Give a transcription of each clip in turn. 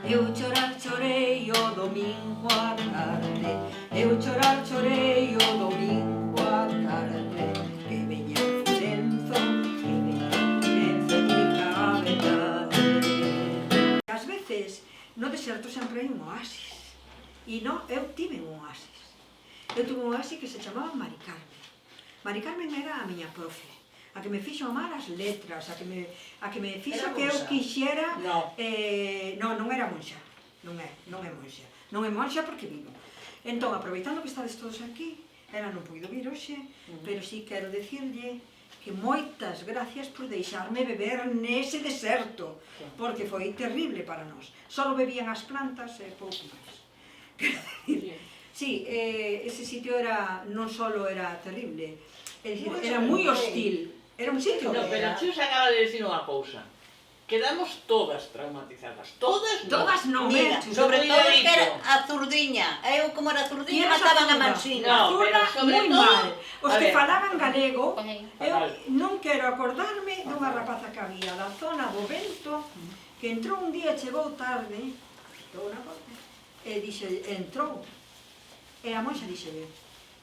Eu chorar chorei o domingo á tarde, eu chorar chorei o domingo á tarde, que veña Furenzo, que veña Furenzo e diga a verdade. Ás veces no deserto sempre hai un oasis, e non, eu tive un oasis. Eu tuve un oasis que se chamaba Mari Carmen. Mari Carmen era a miña profe, a que me fixo amar as letras, a que me fixo que eu quixera... Non era monxa, non é monxa. Non é monxa porque vivo. Entón, aproveitando que estades todos aquí, ela non puido vir hoxe, pero sí quero dicirlle que moitas gracias por deixarme beber nese deserto, porque foi terrible para nós. Só bebían as plantas e pouco máis. Quero dicir, sí, ese sitio era, non só era terrible, era moi hostil. Era un sitio... No, pero Chus acaba de decir unha cousa. Quedamos todas traumatizadas. Todas non. Todas non, Mira, sobre todo que era a zurdiña. Eu, como era zurdiña, mataban a Mansina. A zurda, moi mal. Os que falaban galego, eu Fatal. non quero acordarme dunha rapaza que había da zona do Vento, que entrou un día, chegou tarde, e dixe, entrou. E a monxa dixelle,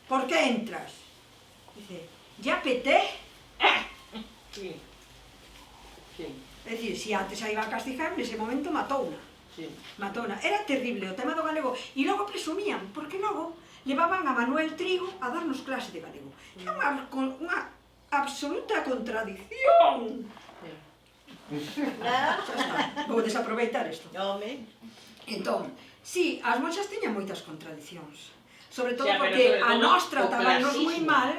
por que entras? Dice, ya peté. Sí. Sí. É dicir, se antes a iba a castigar, nese momento matouna. Sí. Matouna. Era terrible o tema do galego. E logo presumían, porque logo levaban a Manuel Trigo a darnos clase de galego. É unha absoluta contradición. Vou desaproveitar isto. Home. Entón, sí, as monxas tiñan moitas contradicións. Sobre todo Xa, pero porque sobre a todo nós o tratábanos moi clasismo. mal,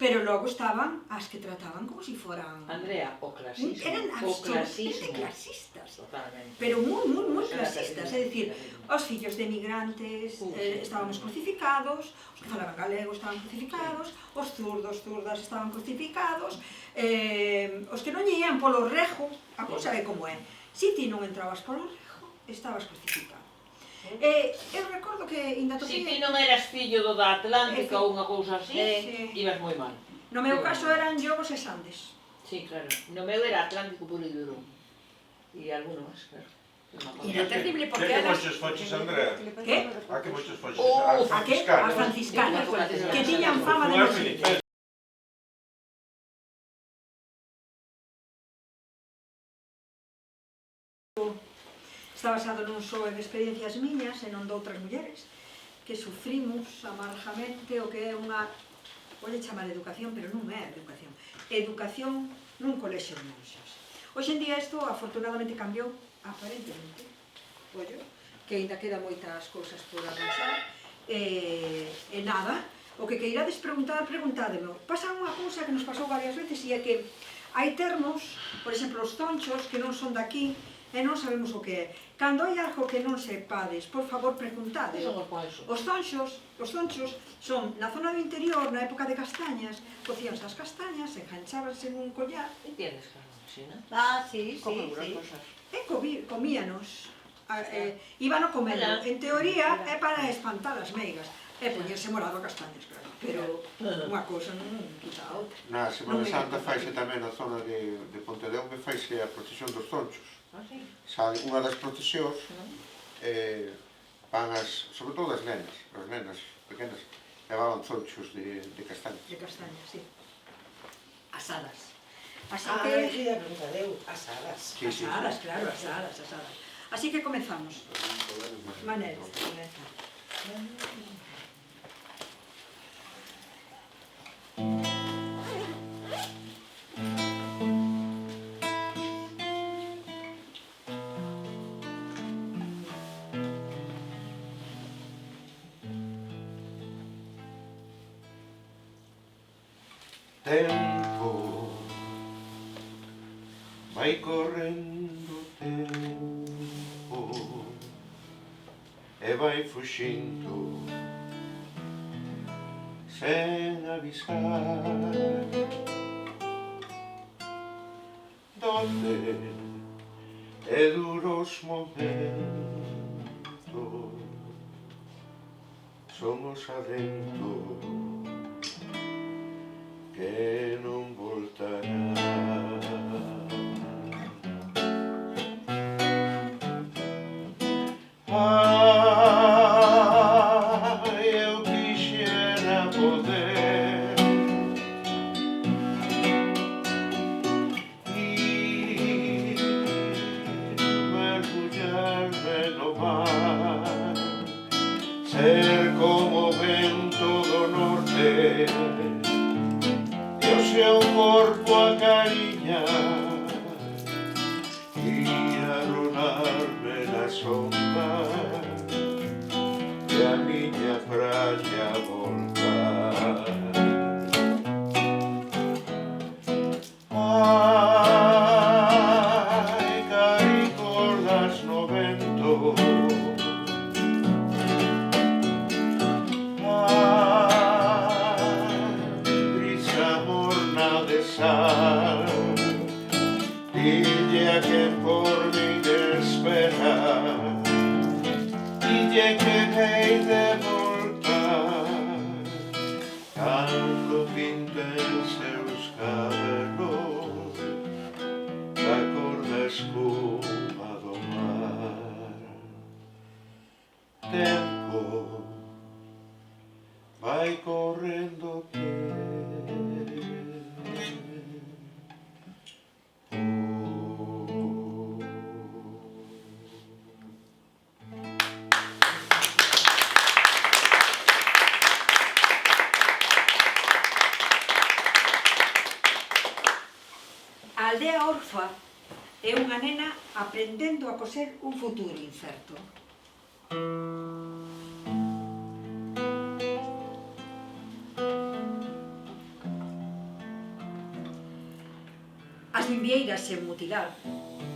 pero logo estaban as que trataban como se foran... Andrea, o clasismo. Eran O absolutamente clasismo. clasistas. Totalmente. Pero moi Era clasistas, é terrible, dicir, terrible. os fillos de emigrantes estábamos crucificados, os que falaban galego estaban crucificados, os zurdas estaban crucificados, os que non lle ían polo rejo, a cousa é como é, se ti non entrabas polo rejo, estabas crucificado. Eu recordo que ainda Se toquei... ti non eras fillo do da Atlántica ou unha cousa así, Sí. ibas moi mal. No meu caso eran Llobos e Sandes. Sí, claro. No meu era Atlántico puro e duro. E alguno máis, claro. Era terrible porque Que eras... moitos foches, Andrea? Que? A que moitos foches? A que? As franciscanas. franciscanas, que tiñan fama de morcillas. Está basado non só en experiencias miñas e non de outras mulleres que sufrimos amargamente o que é unha, vou chamar educación, pero non é educación, educación nun colexio de monxas. Hoxe en día isto afortunadamente cambiou, aparentemente, ollo, que ainda queda moitas cousas por avanzar, e nada, o que queirades preguntar, preguntádemo. Pasa unha cousa que nos pasou varias veces e é que hai termos, por exemplo, os tonchos, que non son daqui, e non sabemos o que é. Cando hai algo que non sepades, por favor, preguntade. Os tonchos son, na zona do interior, na época de castañas, cocíanse as castañas, enganchábanse en un collar, Entiendes, claro, sí, non? Ah, sí, Como sí, algunas sí. cosas. E comíanos. Íbano comendo. En teoría é para espantar as meigas. É poñerse morado a castañas, claro. Pero unha cousa non quita a outra. Na Semana Santa faise tamén na zona de Pontedeume faise a procesión dos tonchos. Ah, sí? Unha das procesións van sobre todo as nenas pequenas, levaban tonchos de castañas. De castañas, sí. Asadas. Así Ah, que... sí, a preguntadeu, asadas. Sí, sí, Asadas, claro, asadas. Así que comenzamos. Manel, comeza. Tempo, vai correndo o tempo e vai fuxindo sen avisar. Doce e duros momentos son os adentos que non voltará. se o corpo acariña arronarme na sombra e a miña praia voltar. Ai, caricolas no vento, ai, brisa morna de sal, dille a quen por min espera, dille que hei de voltar cando pinten seus cabelos da cor da espuma do mar. Tempo vai correndo que A aldea orfa é unha nena aprendendo a coser un futuro incerto. As vimbieiras sen mutilar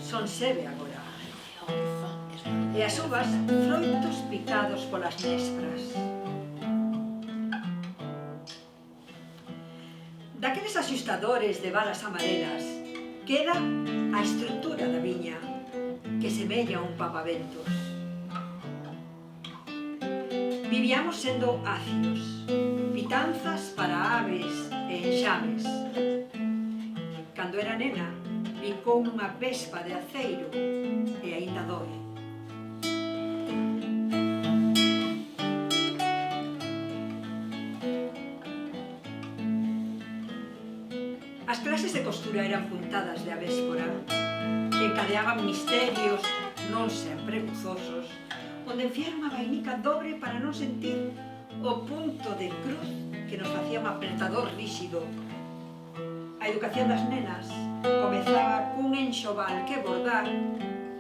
son sebe agora. E as uvas, froitos picados polas nespras. Daqueles axustadores de balas amarelas queda a estrutura da viña, que semella un papaventos. Vivíamos sendo ácidos, pitanzas para aves e enxames. Cando era nena, picou unha vespa de aceiro e aínda doe. As clases de costura eran puntadas de avéspora, que encadeaban misterios non sempre gozosos, onde enfiar unha vainica dobre para non sentir o punto de cruz que nos facía un apretador ríxido. A educación das nenas comezaba cun enxoval que bordar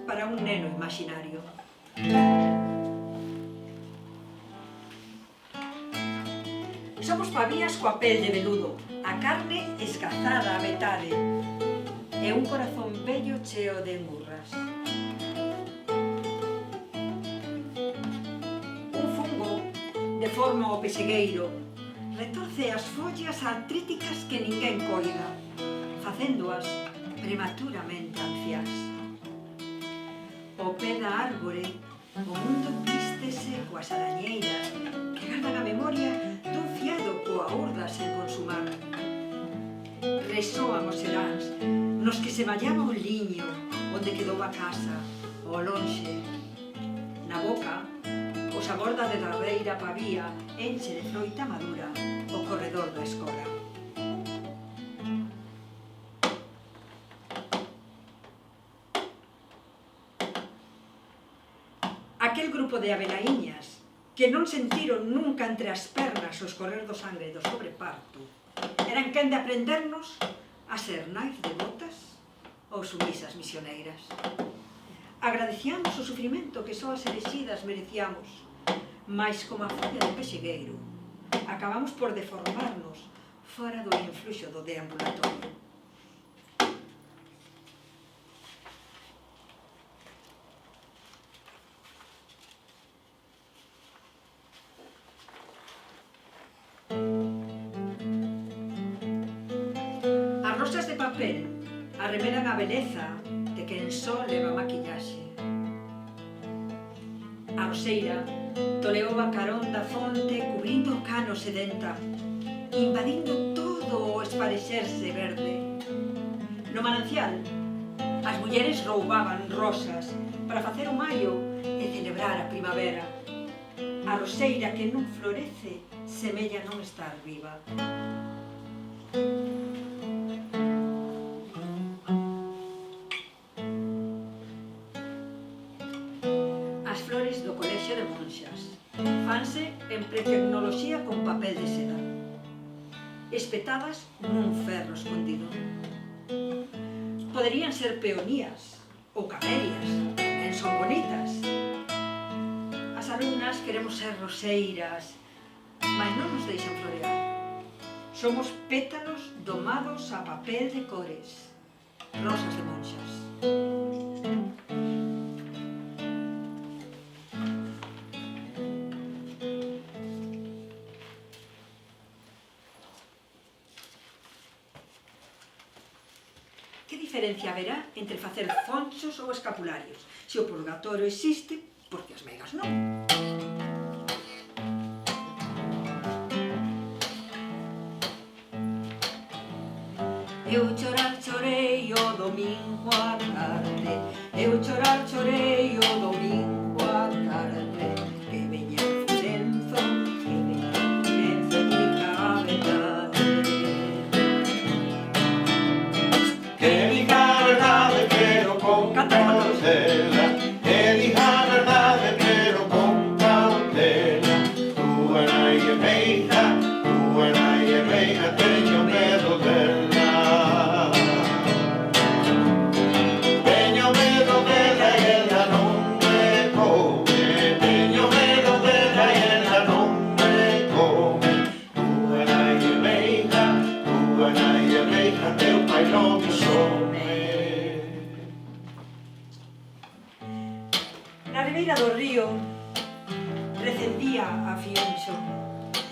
para un neno imaginario. Somos pavías coa pel de veludo, a carne escazada a metade e un corazón bello cheo de engurras. Un fungo deforma o pexegueiro, retorce as follas artríticas que ninguén coida, facéndoas prematuramente anciás. O pé da árbore, o mundo vístese coas arañeiras que gardan a memoria dun fiado coa urda sen consumar. Resoan os seráns nos que se vallaba o liño onde quedou a casa, ao lonxe. Na boca, o sabor da derradeira pavía enche de froita madura o corredor da escola. Aquel grupo de avelaíñas que non sentiron nunca entre as pernas o escorrer do sangue do sobreparto eran quen de aprendernos a ser nais devotas ou sumisas misioneiras. Agradecíamos o sufrimento que só as elexidas mereciamos, mais como a folla do pexegueiro, acabamos por deformarnos fora do influxo do deambulatorio. As rosas de papel arremedan a beleza de quen só leva maquillaxe. A roseira toleou a carón da fonte cubrindo o cano sedenta, invadindo todo o esparexerse verde. No manancial, as mulleres roubaban rosas para facer o maio e celebrar a primavera. A roseira que non florece semella non estar viva. As flores do colexio de monxas fanse en pretecnoloxía con papel de seda. E espetadas nun ferro escondido. Poderían ser peonías ou camelias, tamén son bonitas. As alumnas queremos ser roseiras, mas non nos deixan florear. Somos pétalos domados a papel de cores, rosas de monxas. Que diferencia haberá entre facer fonchos ou escapularios? Se o purgatorio existe, porque as meigas non. Eu chorar chorei o domingo á tarde, eu chorar chorei o domingo á tarde, que veña Fudenzo, que veña Fudenzo, que diga a verdade. Que diga a verdade, pero con cautela. Que diga a verdade, pero con cautela. Túa nai é meiga, teño medo dela. Teño medo dela e ela non me come. Teño medo dela e ela non me come. Túa nai é meiga, teu pai lobisome. Na ribeira do río recendía a Fionxo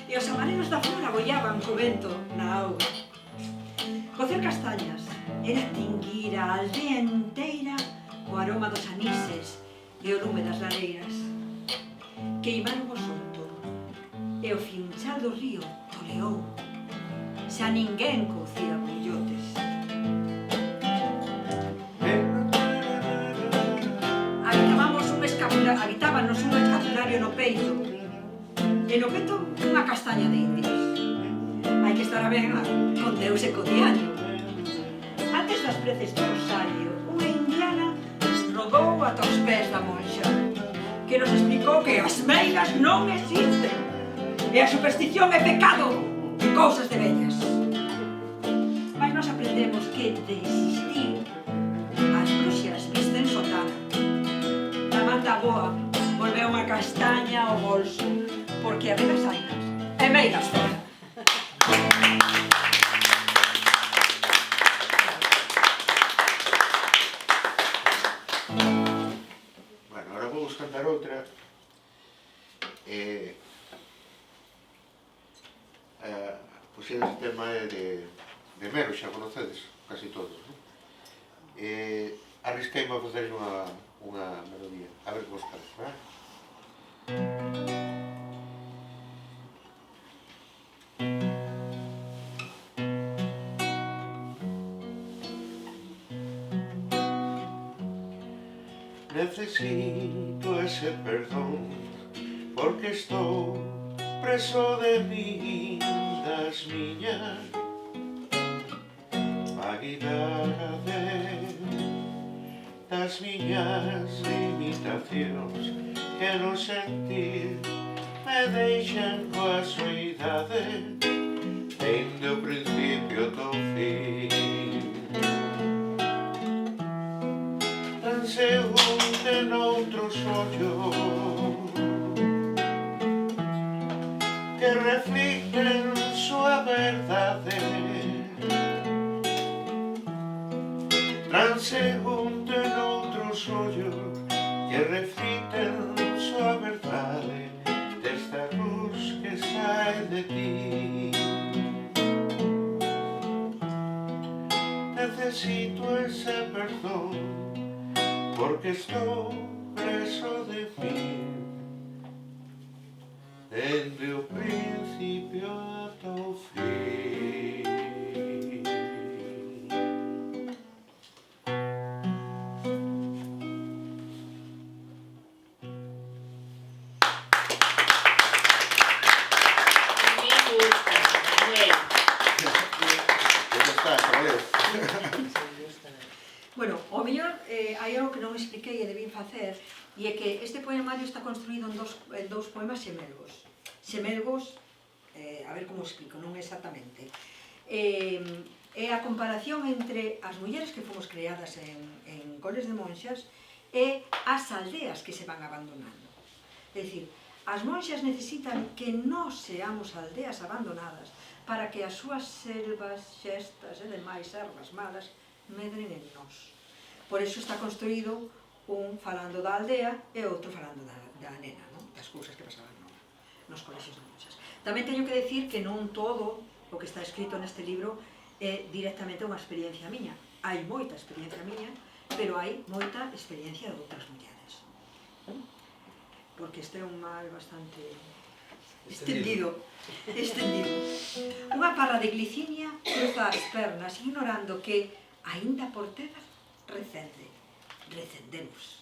e os amarelos da flor abollaban co vento na auga. Cocer castañas era tinguir a aldea enteira co aroma dos anises e o lume das lareiras. Queimaron o souto e o finchar do río toleou. Xa ninguén cocía bullotes. Habitábanos un escapulario no peito e no peto unha castaña de indios. Hai que estar a ben con Deus e co diaño. Antes das preces do rosario, unha indiana rodou ata os pés da monxa, que nos explicou que as meigas non existen e a superstición é pecado e cousas de vellas. Mas nós aprendemos que de existir as bruxas visten sotana. Da boa, volveu unha castaña ao bolso, porque a vegas ainas e meigas fora. Bueno, ahora vou cantar outra. Pois ese tema é de Mero, xa conocedes, casi todos, non? Arrisqueime a facer unha melodía, a ver que vos parece, vale? Necesito ese perdón porque estou preso de mí, das miñas vaguidades, das miñas limitacións que no sentir me deixan coa soidade dende o principio do fin. Transeúnte noutros ollos que reflicten súa verdade, transeúnte noutros ollos que reflicten súa verdade desta luz que sae de ti. Necesito ese perdón porque estou preso de mí dende o principio ata o fin. Bueno, o mellor hai algo que non expliquei e debín facer, e é que este poemario está construído en dous poemas xemelgos. Xemelgos, a ver como explico, non exactamente. é a comparación entre as mulleres que fomos creadas en coles de monxas e as aldeas que se van abandonando. É dicir, as monxas necesitan que nós seamos aldeas abandonadas para que as súas selvas, xestas e demais ervas malas medren en nós. Por iso está construído un falando da aldea e outro falando da nena, non? Das cousas que pasaban nos colexios de monxas. Tamén teño que decir que non todo o que está escrito neste libro é directamente unha experiencia miña. Hai moita experiencia miña, pero hai moita experiencia de outras mulleres. Porque este é un mal bastante estendido. Unha parra de glicinia cruza as pernas ignorando que, aínda por terra, recendemos.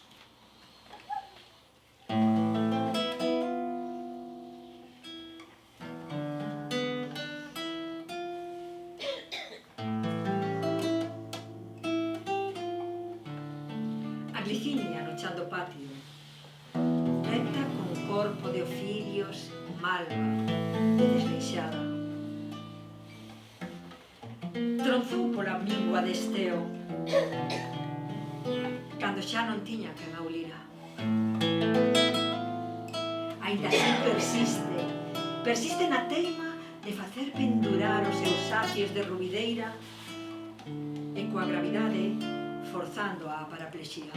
A glicinia no chan do patio, recta con corpo de ofirios, malva, desleixada. Tronzou pola mingua de esteo, cando xa non tiña quen a ulira. Aínda así persiste na teima de facer pendurar os seus sacios de rubideira e coa gravidade forzando a paraplexía.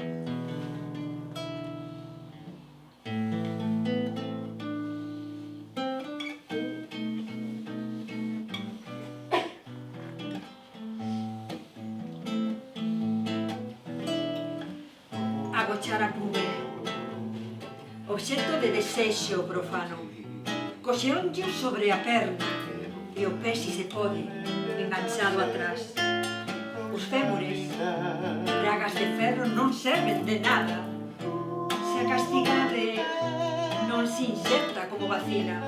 Agochar a cube, obxecto de desexo profano, coxeonllo sobre a perna e o pé, si se pode, enganchado atrás. Os fémures, bragas de ferro, non serven de nada se a castigade non se inserta como vacina.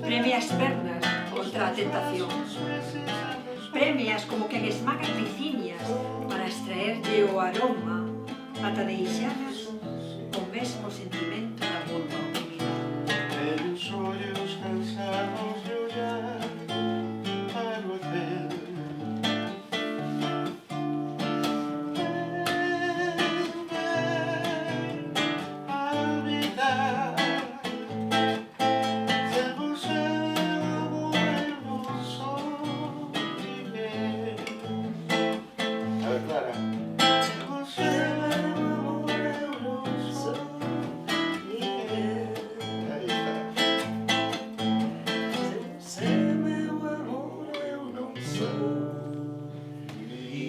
Premia as pernas contra a tentación. Premias como quen esmaga gliciñas para extraerlle o aroma ata deixalas o mesmo sentimento da vulva oprimida. Velhos olhos cansados de olhar para o hotel. A vida, se você amor eu não sou viver. A ver, Clara. Se você amor eu não sou viver. Aí está. Se meu amor eu não sou viver.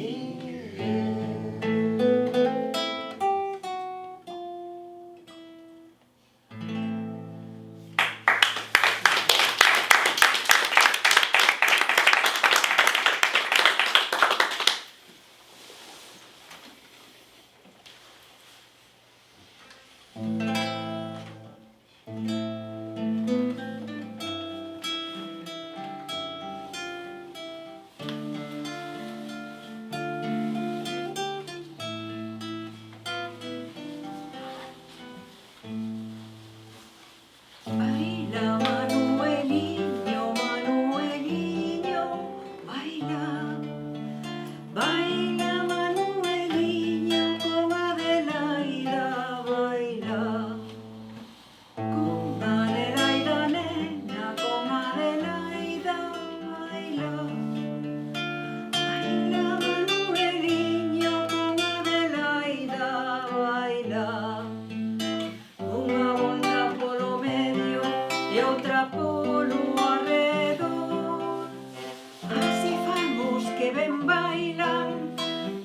Baila, Manueliño, Manueliño, baila. Baila, Manueliño, con Adelaida, baila. Con Adelaida, nena, con Adelaida, baila. Baila, Manueliño, con Adelaida, baila. Unha onda polo medio e outra polo arredor. Así famos que ben bailan,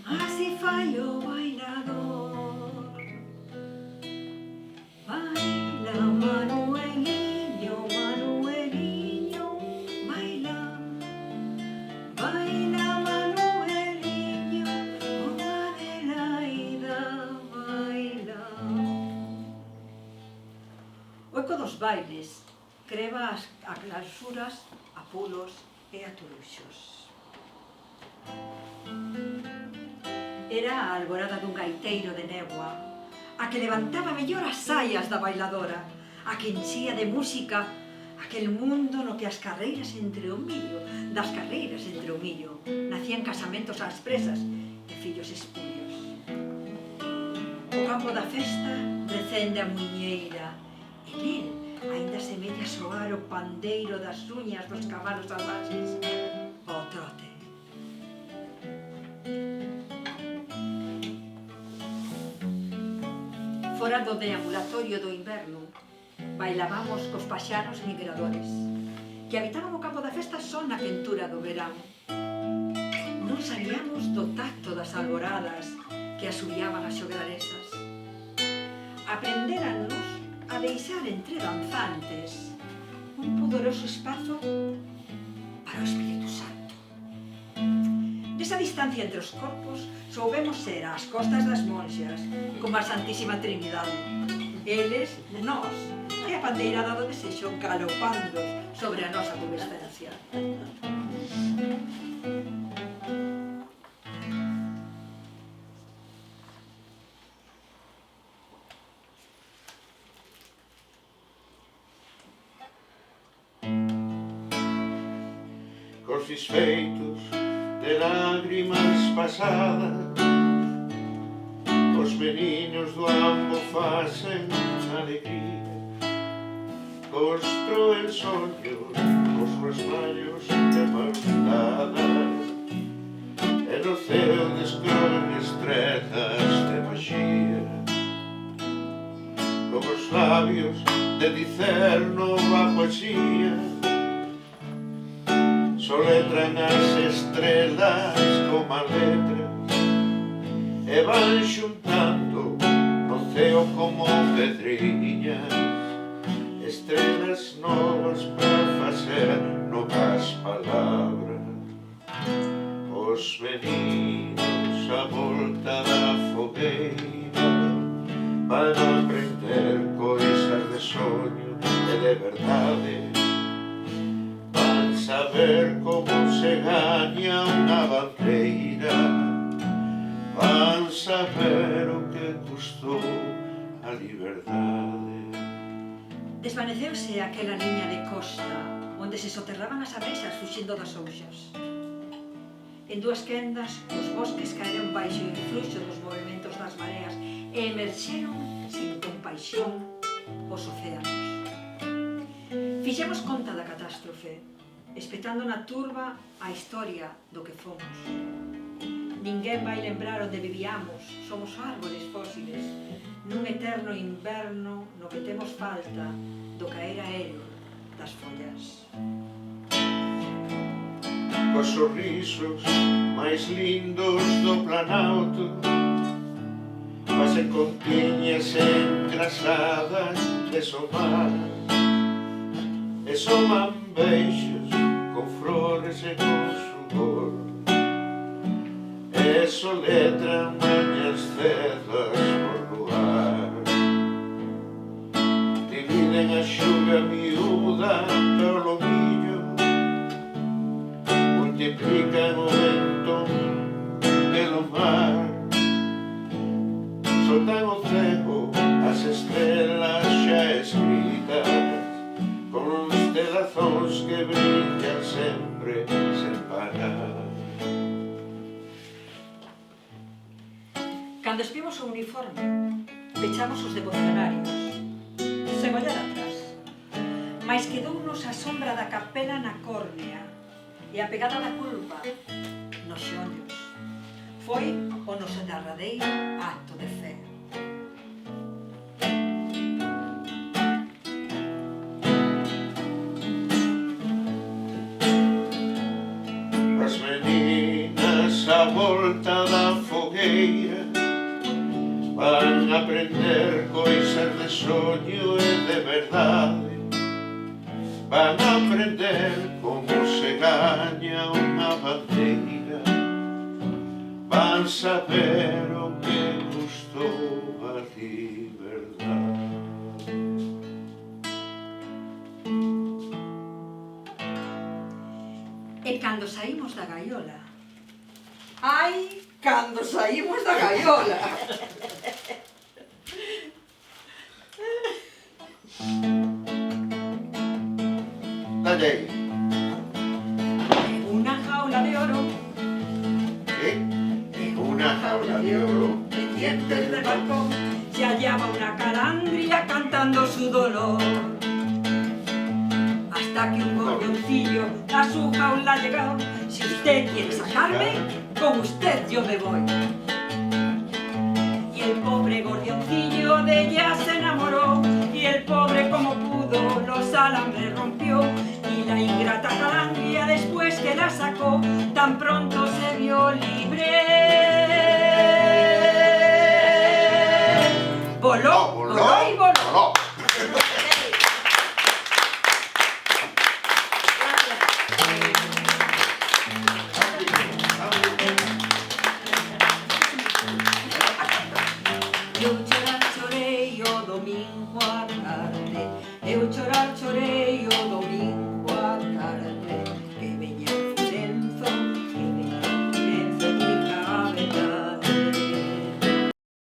así fai o bailador. Baila, Manueliño, Manueliño, baila. Baila, Manueliño, con Adelaida, baila. O eco dos bailes creba a clausuras, a pulos e a turuxos. Era a alborada dun gaiteiro de néboa, a que levantaba mellor as saias da bailadora, a que enchía de música aquel mundo no que das carreiras entre o millo nacían casamentos ás presas e fillos espurios. O campo da festa recende a muiñeira e nel aínda semella soar o pandeiro das uñas dos cabalos salvaxes ao trote. Fora do deambulatorio do inverno, bailábamos cos paxaros migradores, que habitaban o campo da festa só na quentura do verán. Non sabíamos do tacto das alboradas que asubiaban as xograresas. Aprenderannos a deixar entre danzantes un pudoroso espazo para o Espírito Santo. Nesa distancia entre os corpos, soubemos ser ás costas das monxas, como a Santísima Trinidade. Eles, nós, e a pandeirada do desexo galopando sobre a nosa pubescencia. Cos feitos de lágrimas pasadas, os meninos do ambo facen alegría, construen soños cos seus mallos de maldadas, e no ceo descroen estrelas de maxía, como os labios de dicer nova poesía, soletran as estrelas como a letras e van xuntando no ceo como pedriñas, estrelas novas para facer novas palabras. Os meninos a volta da fogueira van a aprender coisas de soño e de verdade, saber como se gaña unha bandeira, van saber o que custou a liberdade. Desvaneceuse aquela liña de costa onde se soterraban as abrexas fuxindo das ouxas. En dúas quendas, os bosques caeron baixo o influxo dos movimentos das mareas e emerxeron sin compaixón os océanos. Fixemos conta da catástrofe, espetando na turba a historia do que fomos. Ninguén vai lembrar onde vivíamos, somos árbores fósiles, nun eterno inverno no que temos falta do caer aéreo das follas. Cos sorrisos máis lindos do planalto, facen contiñas engrasadas de somar, e soman beixos con flores e con sudor, e soletran mañas cedas por luar, dividen a xuga miúda pelo millo, multiplican o vento pelo mar, soltan o cego as estrelas xa escritas, con estelazóns que brillan sempre sen parar. Cando espimos o uniforme, pechamos os devocionarios, sen ollar atrás, mais quedounos a sombra da capela na córnea e a pegada da culpa nos xollos. Foi o noso derradeiro acto de fe. As meninas a volta da fogueira van aprender coisas de soño e de verdade, van aprender como se gaña unha bandeira, van saber o que custou a liberdade. E cando saímos da gaiola, ai, cando saímos da gaiola! Dale ahí. En una jaula de oro, En una jaula de oro, pendientes del balcón, se hallaba una calandria cantando su dolor. Hasta que un gorrioncillo a su jaula ha llegado. Si usted quiere sacarme, con usted yo me voy. Y el pobre gorrioncillo de ella se enamoró, y el pobre como pudo los alambres rompió, y la ingrata calandria después que la sacó, tan pronto se vio libre. Voló, voló y voló. Eu chorar chorei o domingo á tarde, eu chorar chorei